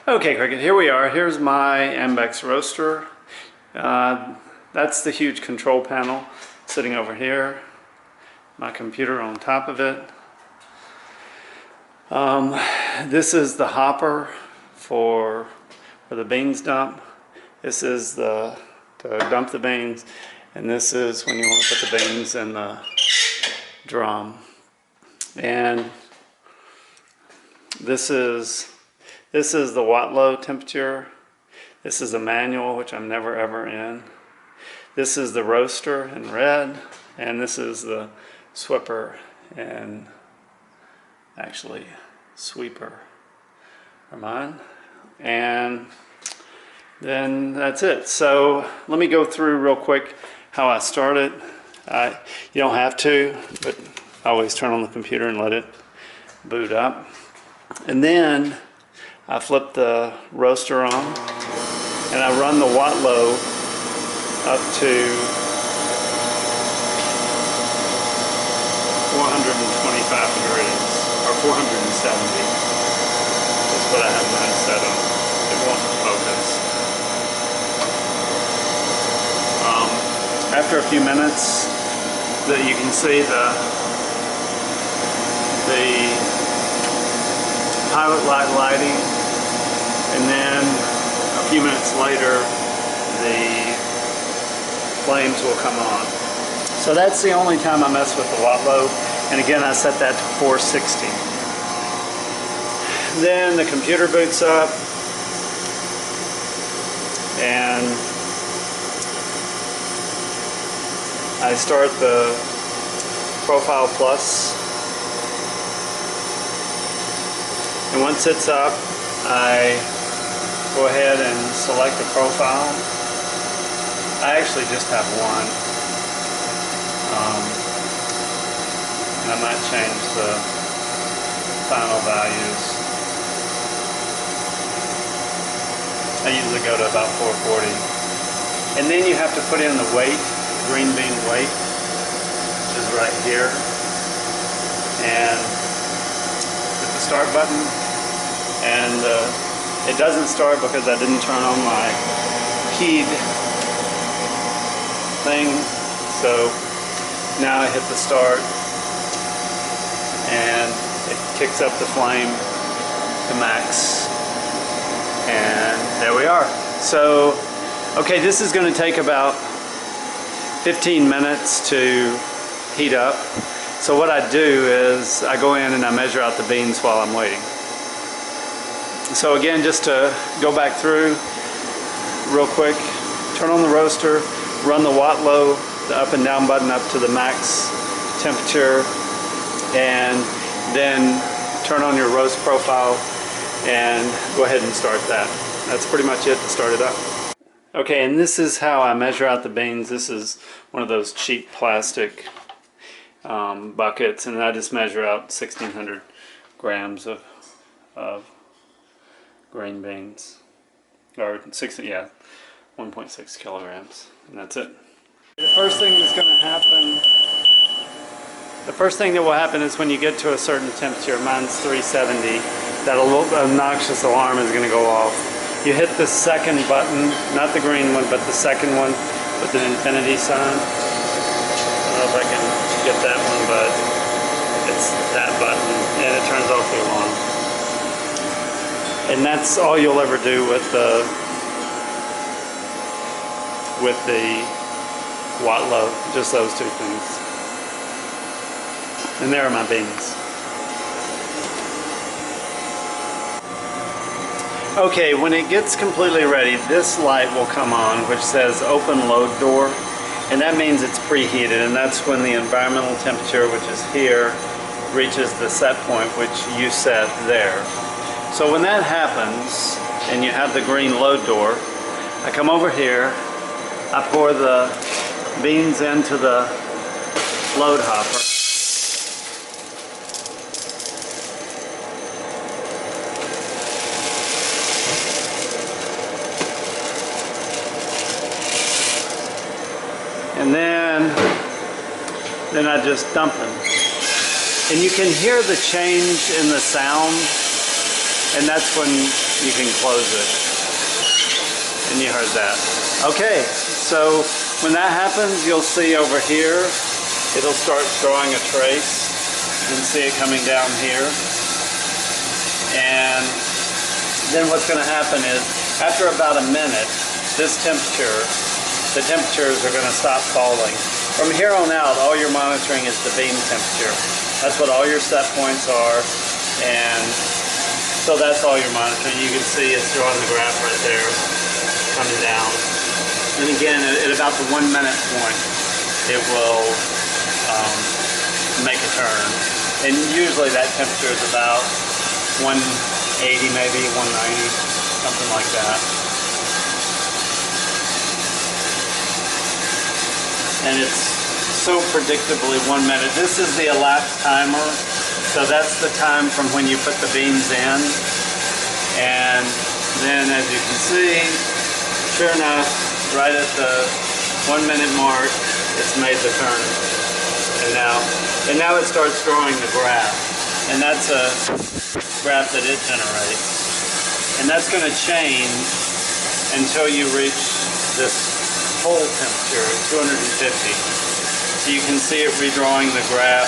Okay, Cricket, here we are. Here's my Ambex Roaster. That's the huge control panel sitting over here. My computer on top of it. This is the hopper for the beans dump. This is to dump the beans. And this is when you want to put the beans in the drum. And this is the watt low temperature. This is a manual, which I'm never ever in. This is the roaster in red, and this is the swipper and actually sweeper for mine. And then that's it. So let me go through real quick how I started. You don't have to, but I always turn on the computer and let it boot up. And then I flip the roaster on and I run the watt low up to 425 degrees, or 470 is what I have mine set on. It won't focus. After a few minutes, you can see the pilot light lighting, and then a few minutes later the flames will come on. So that's the only time I mess with the watt low, and again I set that to 460. Then the computer boots up and I start the Profile Plus. And once it's up, I go ahead and select the profile. I actually just have one. And I might change the final values. I usually go to about 440. And then you have to put in the weight, green bean weight, which is right here. And hit the start button. And it doesn't start because I didn't turn on my keyed thing. So now I hit the start and it kicks up the flame to max. And there we are. So, okay, this is going to take about 15 minutes to heat up. So what I do is I go in and I measure out the beans while I'm waiting. So again, just to go back through real quick, turn on the roaster, run the watt low, the up and down button up to the max temperature, and then turn on your roast profile and go ahead and start that. That's pretty much it to start it up. Okay, and this is how I measure out the beans. This is one of those cheap plastic buckets, and I just measure out 1,600 grams of green beans, or 1.6 kilograms, and that's it. The first thing that's going to happen, the first thing that will happen is when you get to a certain temperature, mine's 370, that obnoxious alarm is going to go off. You hit the second button, not the green one, but the second one with the infinity sign. I don't know if I can get that one, but it's that button, and it turns off the alarm. And that's all you'll ever do with the watt low, just those two things. And there are my beans. Okay, when it gets completely ready, this light will come on which says open load door, and that means it's preheated, and that's when the environmental temperature, which is here, reaches the set point which you set there. So when that happens and you have the green load door, I come over here, I pour the beans into the load hopper. And then I just dump them. And you can hear the change in the sound and that's when you can close it. And you heard that. Okay, so when that happens, you'll see over here, it'll start drawing a trace. You can see it coming down here. And then what's going to happen is, after about a minute, this temperature, the temperatures are going to stop falling. From here on out, all you're monitoring is the beam temperature. That's what all your set points are, and so that's all you're monitoring. You can see it's drawing the graph right there, coming down. And again, at about the 1 minute point, it will make a turn. And usually that temperature is about 180 maybe, 190, something like that. And it's so predictably 1 minute. This is the elapsed timer, so that's the time from when you put the beams in. And then as you can see, sure enough, right at the 1 minute mark, it's made the turn. And now it starts drawing the graph. And that's a graph that it generates. And that's going to change until you reach this hole temperature at 250. So you can see it redrawing the graph,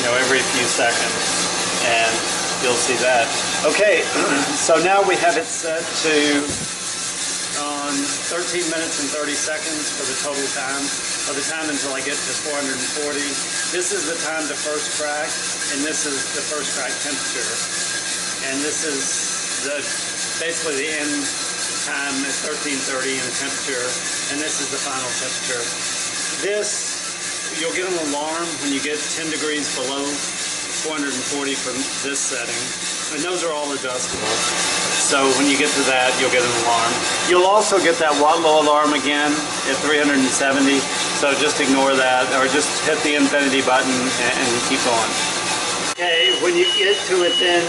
every few seconds, and you'll see that. Okay, so now we have it set to 13 minutes and 30 seconds for the total time, or the time until I get to 440. This is the time to first crack, and this is the first crack temperature. And this is basically the end time at 1330 in the temperature, and this is the final temperature. You'll get an alarm when you get 10 degrees below 440 from this setting, and those are all adjustable. So when you get to that, you'll get an alarm. You'll also get that Wattlow alarm again at 370, so just ignore that, or just hit the infinity button and keep going. Okay, when you get to within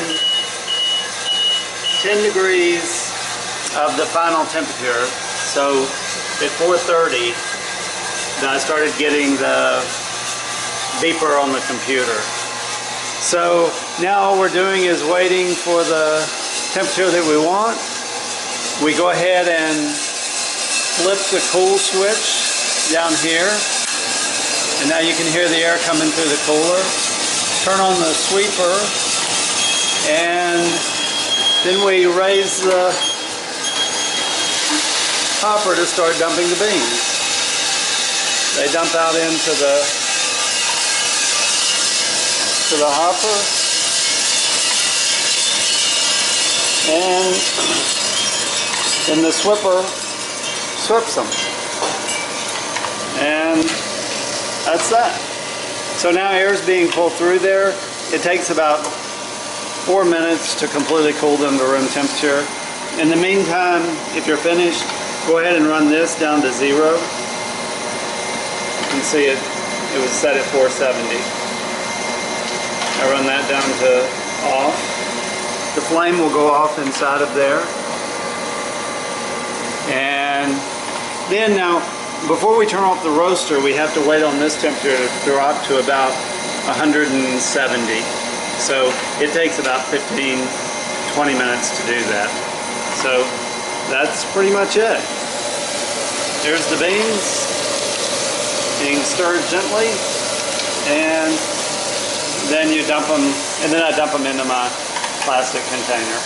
10 degrees of the final temperature, so at 430, I started getting the beeper on the computer. So now all we're doing is waiting for the temperature that we want. We go ahead and flip the cool switch down here, and now you can hear the air coming through the cooler. Turn on the sweeper, and then we raise the hopper to start dumping the beans. They dump out into the hopper, and then the swipper swips them, and that's that. So now air is being pulled through there. It takes about 4 minutes to completely cool them to room temperature. In the meantime, if you're finished, go ahead and run this down to 0. You can see it was set at 470. I run that down to off. The flame will go off inside of there. And then now, before we turn off the roaster, we have to wait on this temperature to drop to about 170. So it takes about 15-20 minutes to do that. So that's pretty much it. There's the beans being stirred gently, and then you dump them, and then I dump them into my plastic container.